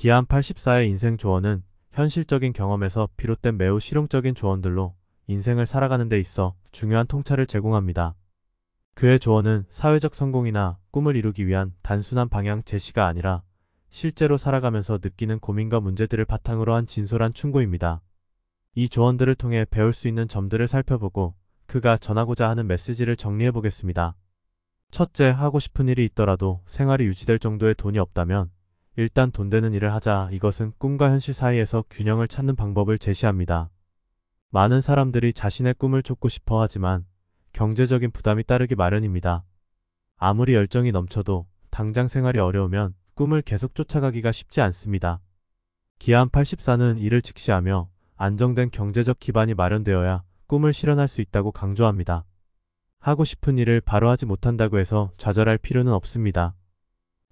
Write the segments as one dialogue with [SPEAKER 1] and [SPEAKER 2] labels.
[SPEAKER 1] 기안 84의 인생 조언은 현실적인 경험에서 비롯된 매우 실용적인 조언들로 인생을 살아가는 데 있어 중요한 통찰을 제공합니다. 그의 조언은 사회적 성공이나 꿈을 이루기 위한 단순한 방향 제시가 아니라 실제로 살아가면서 느끼는 고민과 문제들을 바탕으로 한 진솔한 충고입니다. 이 조언들을 통해 배울 수 있는 점들을 살펴보고 그가 전하고자 하는 메시지를 정리해 보겠습니다. 첫째, 하고 싶은 일이 있더라도 생활이 유지될 정도의 돈이 없다면 일단 돈 되는 일을 하자. 이것은 꿈과 현실 사이에서 균형을 찾는 방법을 제시합니다. 많은 사람들이 자신의 꿈을 쫓고 싶어 하지만 경제적인 부담이 따르기 마련입니다. 아무리 열정이 넘쳐도 당장 생활이 어려우면 꿈을 계속 쫓아가기가 쉽지 않습니다. 기안 84는 이를 직시하며 안정된 경제적 기반이 마련되어야 꿈을 실현할 수 있다고 강조합니다. 하고 싶은 일을 바로 하지 못한다고 해서 좌절할 필요는 없습니다.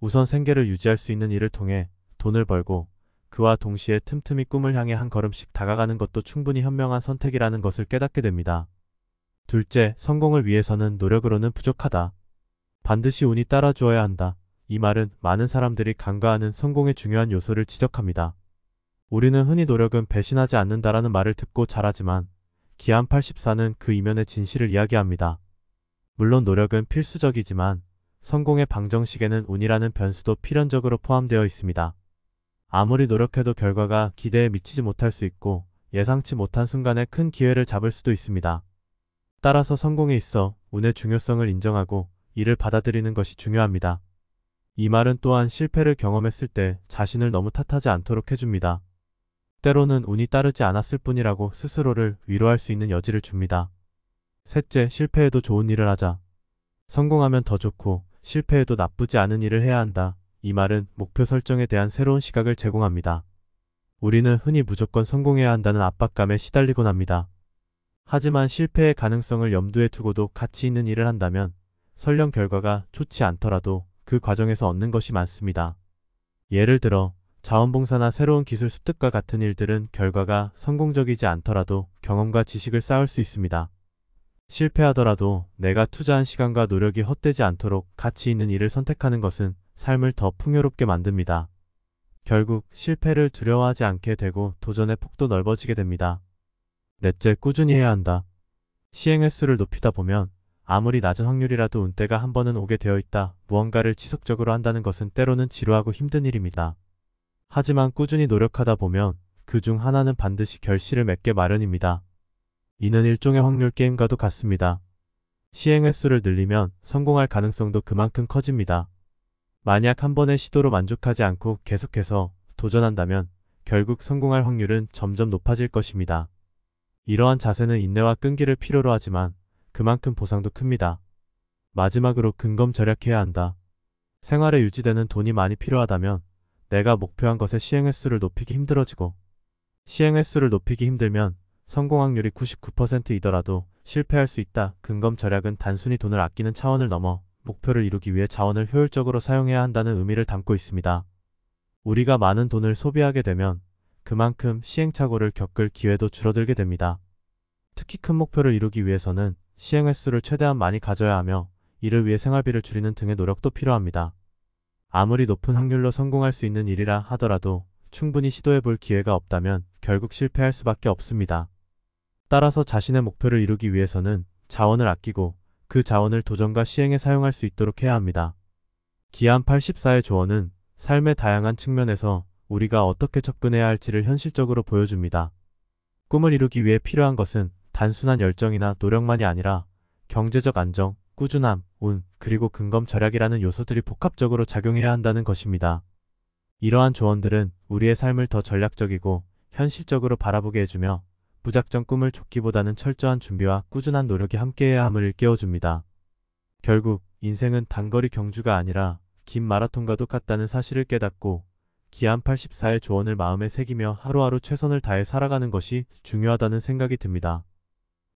[SPEAKER 1] 우선 생계를 유지할 수 있는 일을 통해 돈을 벌고 그와 동시에 틈틈이 꿈을 향해 한 걸음씩 다가가는 것도 충분히 현명한 선택이라는 것을 깨닫게 됩니다. 둘째, 성공을 위해서는 노력으로는 부족하다. 반드시 운이 따라주어야 한다. 이 말은 많은 사람들이 간과하는 성공의 중요한 요소를 지적합니다. 우리는 흔히 노력은 배신하지 않는다라는 말을 듣고 자라지만 기안 84는 그 이면의 진실을 이야기합니다. 물론 노력은 필수적이지만 성공의 방정식에는 운이라는 변수도 필연적으로 포함되어 있습니다. 아무리 노력해도 결과가 기대에 미치지 못할 수 있고 예상치 못한 순간에 큰 기회를 잡을 수도 있습니다. 따라서 성공에 있어 운의 중요성을 인정하고 이를 받아들이는 것이 중요합니다. 이 말은 또한 실패를 경험했을 때 자신을 너무 탓하지 않도록 해줍니다. 때로는 운이 따르지 않았을 뿐이라고 스스로를 위로할 수 있는 여지를 줍니다. 셋째, 실패해도 좋은 일을 하자. 성공하면 더 좋고 실패해도 나쁘지 않은 일을 해야 한다. 이 말은 목표 설정에 대한 새로운 시각을 제공합니다. 우리는 흔히 무조건 성공해야 한다는 압박감에 시달리곤 합니다. 하지만 실패의 가능성을 염두에 두고도 가치 있는 일을 한다면 설령 결과가 좋지 않더라도 그 과정에서 얻는 것이 많습니다. 예를 들어 자원봉사나 새로운 기술 습득과 같은 일들은 결과가 성공적이지 않더라도 경험과 지식을 쌓을 수 있습니다. 실패하더라도 내가 투자한 시간과 노력이 헛되지 않도록 가치 있는 일을 선택하는 것은 삶을 더 풍요롭게 만듭니다. 결국 실패를 두려워하지 않게 되고 도전의 폭도 넓어지게 됩니다. 넷째, 꾸준히 해야 한다. 시행 횟수를 높이다 보면 아무리 낮은 확률이라도 운때가 한 번은 오게 되어 있다. 무언가를 지속적으로 한다는 것은 때로는 지루하고 힘든 일입니다. 하지만 꾸준히 노력하다 보면 그 중 하나는 반드시 결실을 맺게 마련입니다. 이는 일종의 확률 게임과도 같습니다. 시행 횟수를 늘리면 성공할 가능성도 그만큼 커집니다. 만약 한 번의 시도로 만족하지 않고 계속해서 도전한다면 결국 성공할 확률은 점점 높아질 것입니다. 이러한 자세는 인내와 끈기를 필요로 하지만 그만큼 보상도 큽니다. 마지막으로 근검 절약해야 한다. 생활에 유지되는 돈이 많이 필요하다면 내가 목표한 것의 시행 횟수를 높이기 힘들어지고 시행 횟수를 높이기 힘들면 성공 확률이 99%이더라도 실패할 수 있다. 근검 절약은 단순히 돈을 아끼는 차원을 넘어 목표를 이루기 위해 자원을 효율적으로 사용해야 한다는 의미를 담고 있습니다. 우리가 많은 돈을 소비하게 되면 그만큼 시행착오를 겪을 기회도 줄어들게 됩니다. 특히 큰 목표를 이루기 위해서는 시행 횟수를 최대한 많이 가져야 하며 이를 위해 생활비를 줄이는 등의 노력도 필요합니다. 아무리 높은 확률로 성공할 수 있는 일이라 하더라도 충분히 시도해 볼 기회가 없다면 결국 실패할 수밖에 없습니다. 따라서 자신의 목표를 이루기 위해서는 자원을 아끼고 그 자원을 도전과 시행에 사용할 수 있도록 해야 합니다. 기안 84의 조언은 삶의 다양한 측면에서 우리가 어떻게 접근해야 할지를 현실적으로 보여줍니다. 꿈을 이루기 위해 필요한 것은 단순한 열정이나 노력만이 아니라 경제적 안정, 꾸준함, 운, 그리고 근검 절약이라는 요소들이 복합적으로 작용해야 한다는 것입니다. 이러한 조언들은 우리의 삶을 더 전략적이고 현실적으로 바라보게 해주며 무작정 꿈을 쫓기보다는 철저한 준비와 꾸준한 노력이 함께해야 함을 일깨워줍니다. 결국 인생은 단거리 경주가 아니라 긴 마라톤과 똑같다는 사실을 깨닫고 기안 84의 조언을 마음에 새기며 하루하루 최선을 다해 살아가는 것이 중요하다는 생각이 듭니다.